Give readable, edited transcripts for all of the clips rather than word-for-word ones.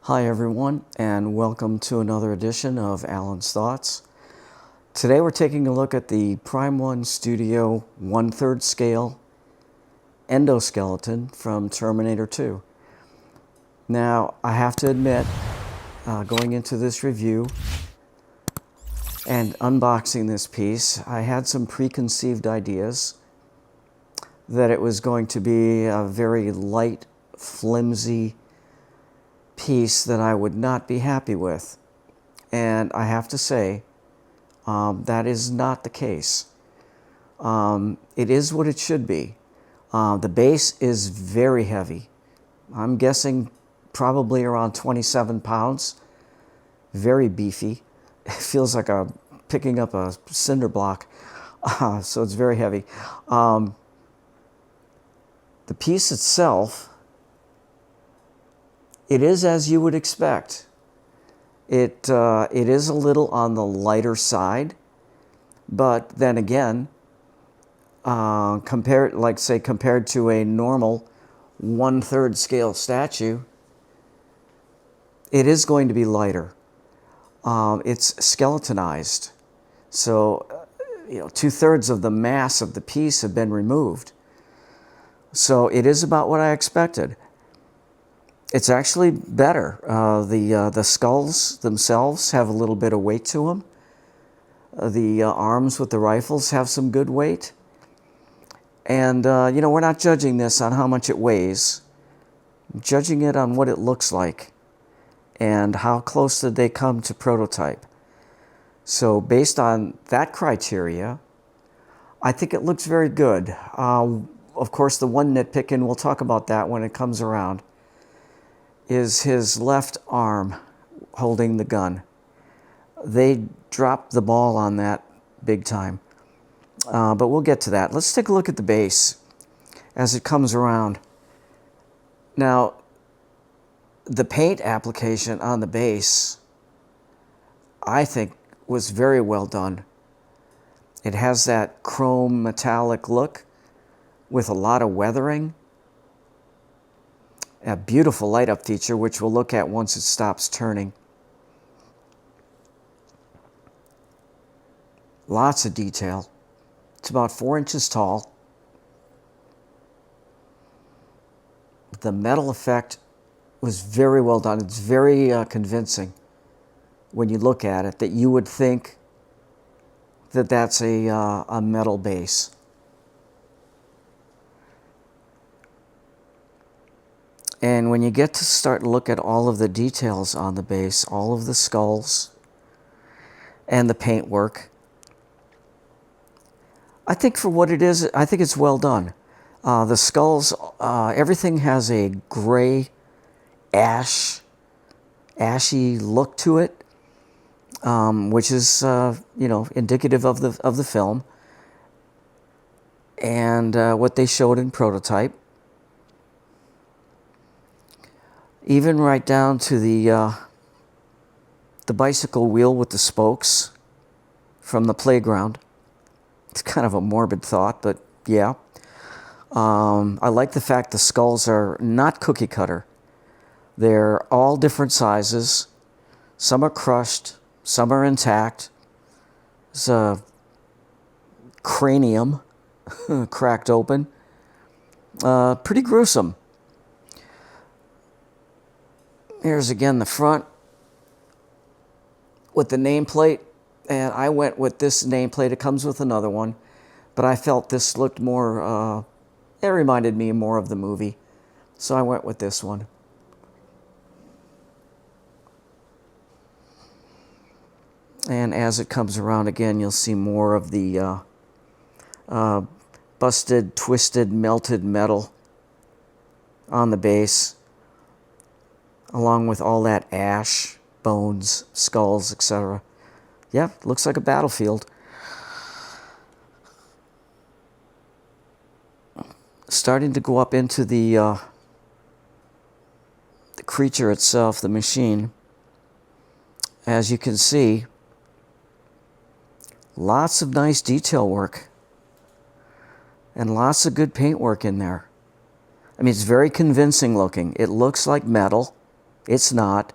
Hi everyone, and welcome to another edition of Alan's Thoughts. Today we're taking a look at the Prime 1 Studio 1/3 scale endoskeleton from Terminator 2. Now, I have to admit, going into this review and unboxing this piece, I had some preconceived ideas that it was going to be a very light, flimsy piece that I would not be happy with. And I have to say, that is not the case. It is what it should be. The base is very heavy. I'm guessing probably around 27 pounds. Very beefy. It feels like I'm picking up a cinder block. So it's very heavy. The piece itself, it is as you would expect. It is a little on the lighter side, but then again, compared to a normal 1/3 scale statue, it is going to be lighter. It's skeletonized, so 2/3 of the mass of the piece have been removed. So it is about what I expected. It's actually better. The skulls themselves have a little bit of weight to them. The arms with the rifles have some good weight. And, we're not judging this on how much it weighs. We're judging it on what it looks like and how close did they come to prototype. So based on that criteria, I think it looks very good. Of course, the one nitpick, and we'll talk about that when it comes around, is his left arm holding the gun. They dropped the ball on that big time. But we'll get to that. Let's take a look at the base as it comes around. Now, the paint application on the base, I think, was very well done. It has that chrome metallic look with a lot of weathering. A beautiful light up feature, which we'll look at once it stops turning. Lots of detail. It's about 4 inches tall. The metal effect was very well done. It's very convincing when you look at it, that you would think that that's a metal base. And when you get to start to look at all of the details on the base, all of the skulls and the paintwork, I think for what it is, I think it's well done. The skulls, everything has a gray, ashy look to it, which is indicative of the film and what they showed in prototype. Even right down to the bicycle wheel with the spokes from the playground. It's kind of a morbid thought, but yeah. I like the fact the skulls are not cookie cutter. They're all different sizes. Some are crushed, some are intact. There's a cranium cracked open. Pretty gruesome. Here's again the front with the nameplate, and I went with this nameplate. It comes with another one, but I felt this looked more, it reminded me more of the movie, so I went with this one. And as it comes around again, you'll see more of the busted, twisted, melted metal on the base, along with all that ash, bones, skulls, etc. Yeah, looks like a battlefield. Starting to go up into the creature itself, the machine. As you can see, lots of nice detail work and lots of good paint work in there. I mean, it's very convincing looking. It looks like metal. It's not.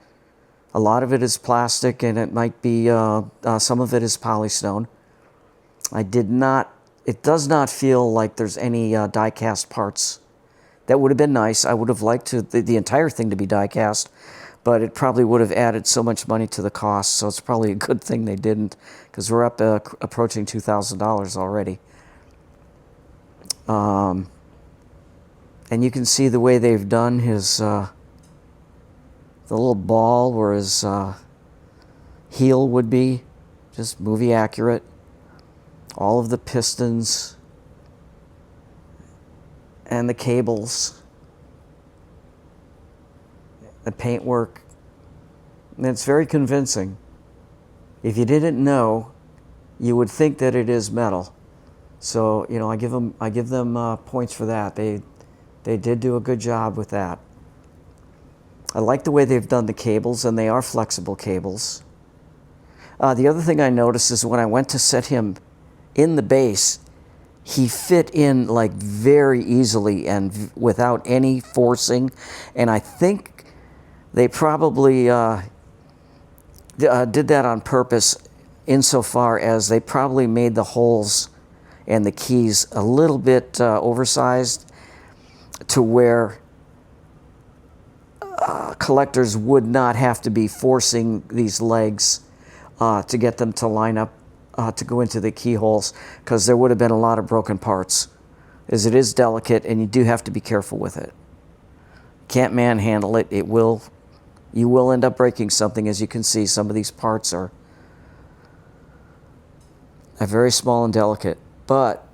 A lot of it is plastic, and it might be, some of it is polystone. It does not feel like there's any die-cast parts. That would have been nice. I would have liked the entire thing to be die-cast, but it probably would have added so much money to the cost, so it's probably a good thing they didn't, because we're up approaching $2,000 already. And you can see the way they've done his, the little ball where his heel would be, just movie accurate. All of the pistons and the cables, the paintwork, and it's very convincing. If you didn't know, you would think that it is metal. So, you know, I give them points for that. They did do a good job with that. I like the way they've done the cables, and they are flexible cables. The other thing I noticed is when I went to set him in the base, he fit in like very easily and without any forcing. And I think they probably did that on purpose, insofar as they probably made the holes and the keys a little bit oversized, to where collectors would not have to be forcing these legs to get them to line up to go into the keyholes, because there would have been a lot of broken parts, as it is delicate and you do have to be careful with it. Can't manhandle it. You will end up breaking something. As you can see, some of these parts are very small and delicate. But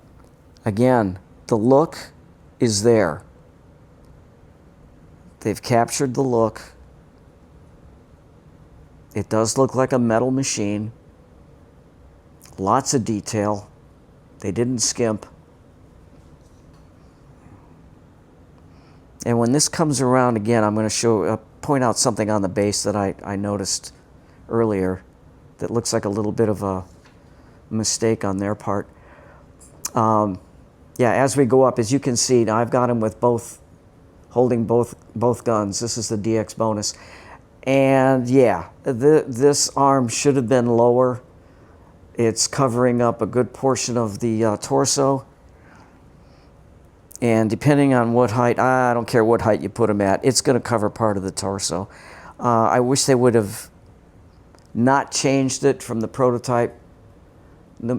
again, the look is there. They've captured the look. It does look like a metal machine. Lots of detail. They didn't skimp. And when this comes around again, I'm going to point out something on the base that I noticed earlier that looks like a little bit of a mistake on their part. Yeah, as we go up, as you can see, now I've got him with holding both guns. This is the DX bonus. And yeah, this arm should have been lower. It's covering up a good portion of the torso. And depending on what height, I don't care what height you put him at, it's going to cover part of the torso. I wish they would have not changed it from the prototype.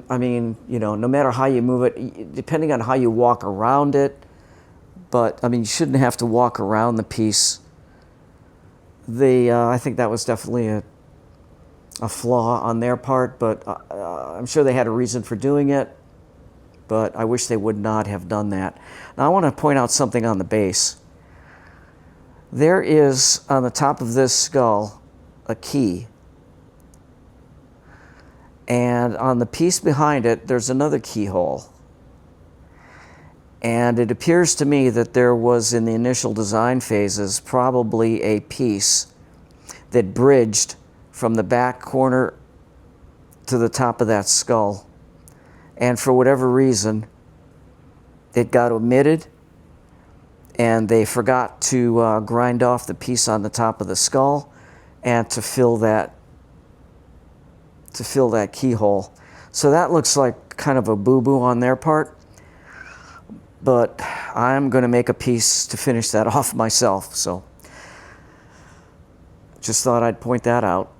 I mean, you know, no matter how you move it, depending on how you walk around it, but I mean, you shouldn't have to walk around the piece. I think that was definitely a flaw on their part, but I'm sure they had a reason for doing it, but I wish they would not have done that. Now I want to point out something on the base. There is, on the top of this skull, a key. And on the piece behind it, there's another keyhole. And it appears to me that there was, in the initial design phases, probably a piece that bridged from the back corner to the top of that skull. And for whatever reason, it got omitted, and they forgot to grind off the piece on the top of the skull and to fill that keyhole. So that looks like kind of a boo-boo on their part, but I'm going to make a piece to finish that off myself. So just thought I'd point that out.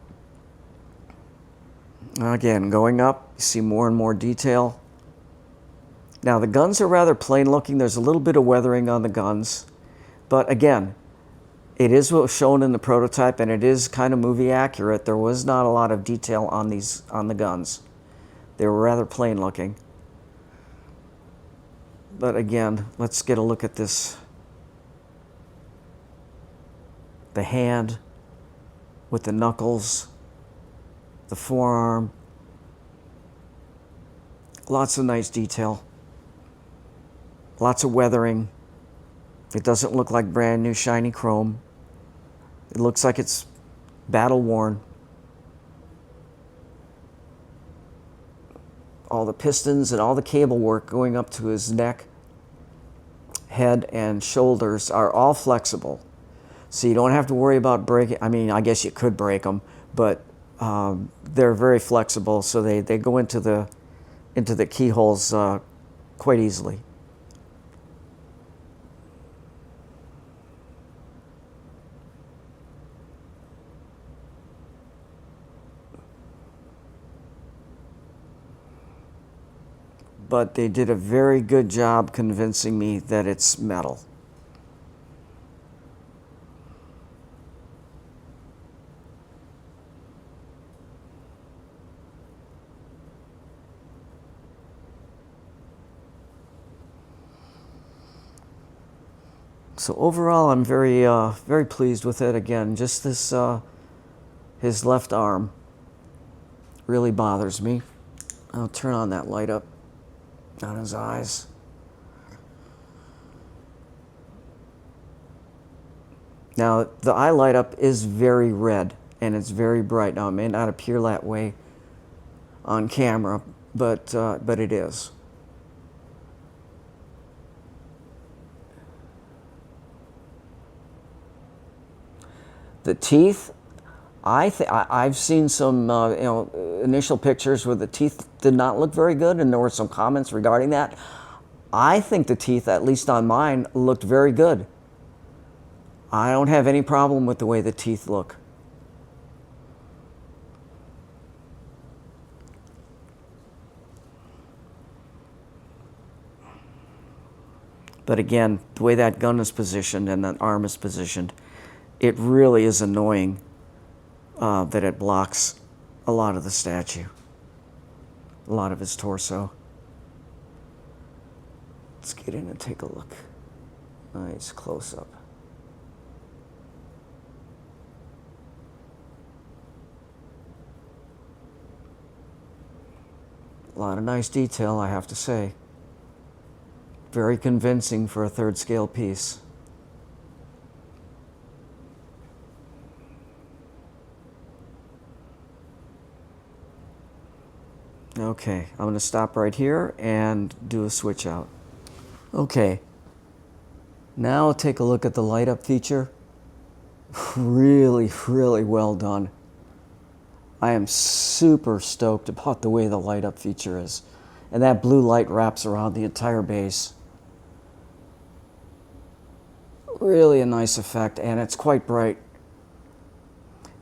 Again, going up, you see more and more detail. Now the guns are rather plain looking. There's a little bit of weathering on the guns, but again, it is what was shown in the prototype, and it is kind of movie accurate. There was not a lot of detail on the guns. They were rather plain looking. But again, let's get a look at this. The hand with the knuckles, the forearm. Lots of nice detail. Lots of weathering. It doesn't look like brand new shiny chrome. It looks like it's battle worn. All the pistons and all the cable work going up to his neck, head, and shoulders are all flexible. So you don't have to worry about breaking. I mean, I guess you could break them, but they're very flexible, so they go into the keyholes quite easily. But they did a very good job convincing me that it's metal. So overall, I'm very pleased with it. Again, just this, his left arm really bothers me. I'll turn on that light up on his eyes. Now, the eye light up is very red, and it's very bright. Now, it may not appear that way on camera, but it is. The teeth, I've seen some initial pictures where the teeth did not look very good, and there were some comments regarding that. I think the teeth, at least on mine, looked very good. I don't have any problem with the way the teeth look. But again, the way that gun is positioned and that arm is positioned, it really is annoying that it blocks a lot of the statue, a lot of his torso. Let's get in and take a look. Nice close up. A lot of nice detail, I have to say. Very convincing for a third scale piece. Okay, I'm going to stop right here and do a switch out. Okay, now I'll take a look at the light up feature. Really, really well done. I am super stoked about the way the light up feature is. And that blue light wraps around the entire base. Really a nice effect, and it's quite bright.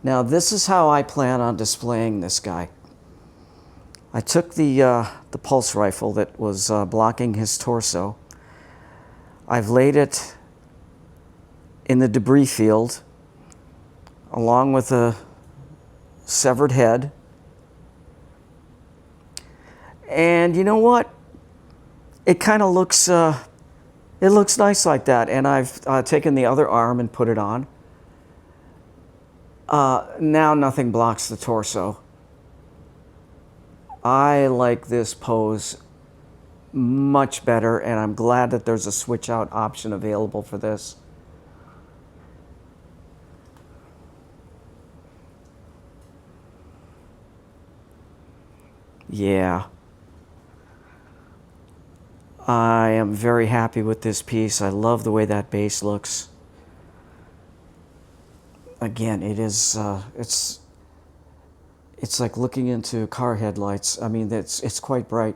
Now this is how I plan on displaying this guy. I took the pulse rifle that was blocking his torso. I've laid it in the debris field along with a severed head. And you know what? It kind of looks, it looks nice like that. And I've taken the other arm and put it on. Now nothing blocks the torso. I like this pose much better, and I'm glad that there's a switch out option available for this. Yeah. I am very happy with this piece. I love the way that base looks. Again, it is, it's like looking into car headlights. I mean, it's quite bright.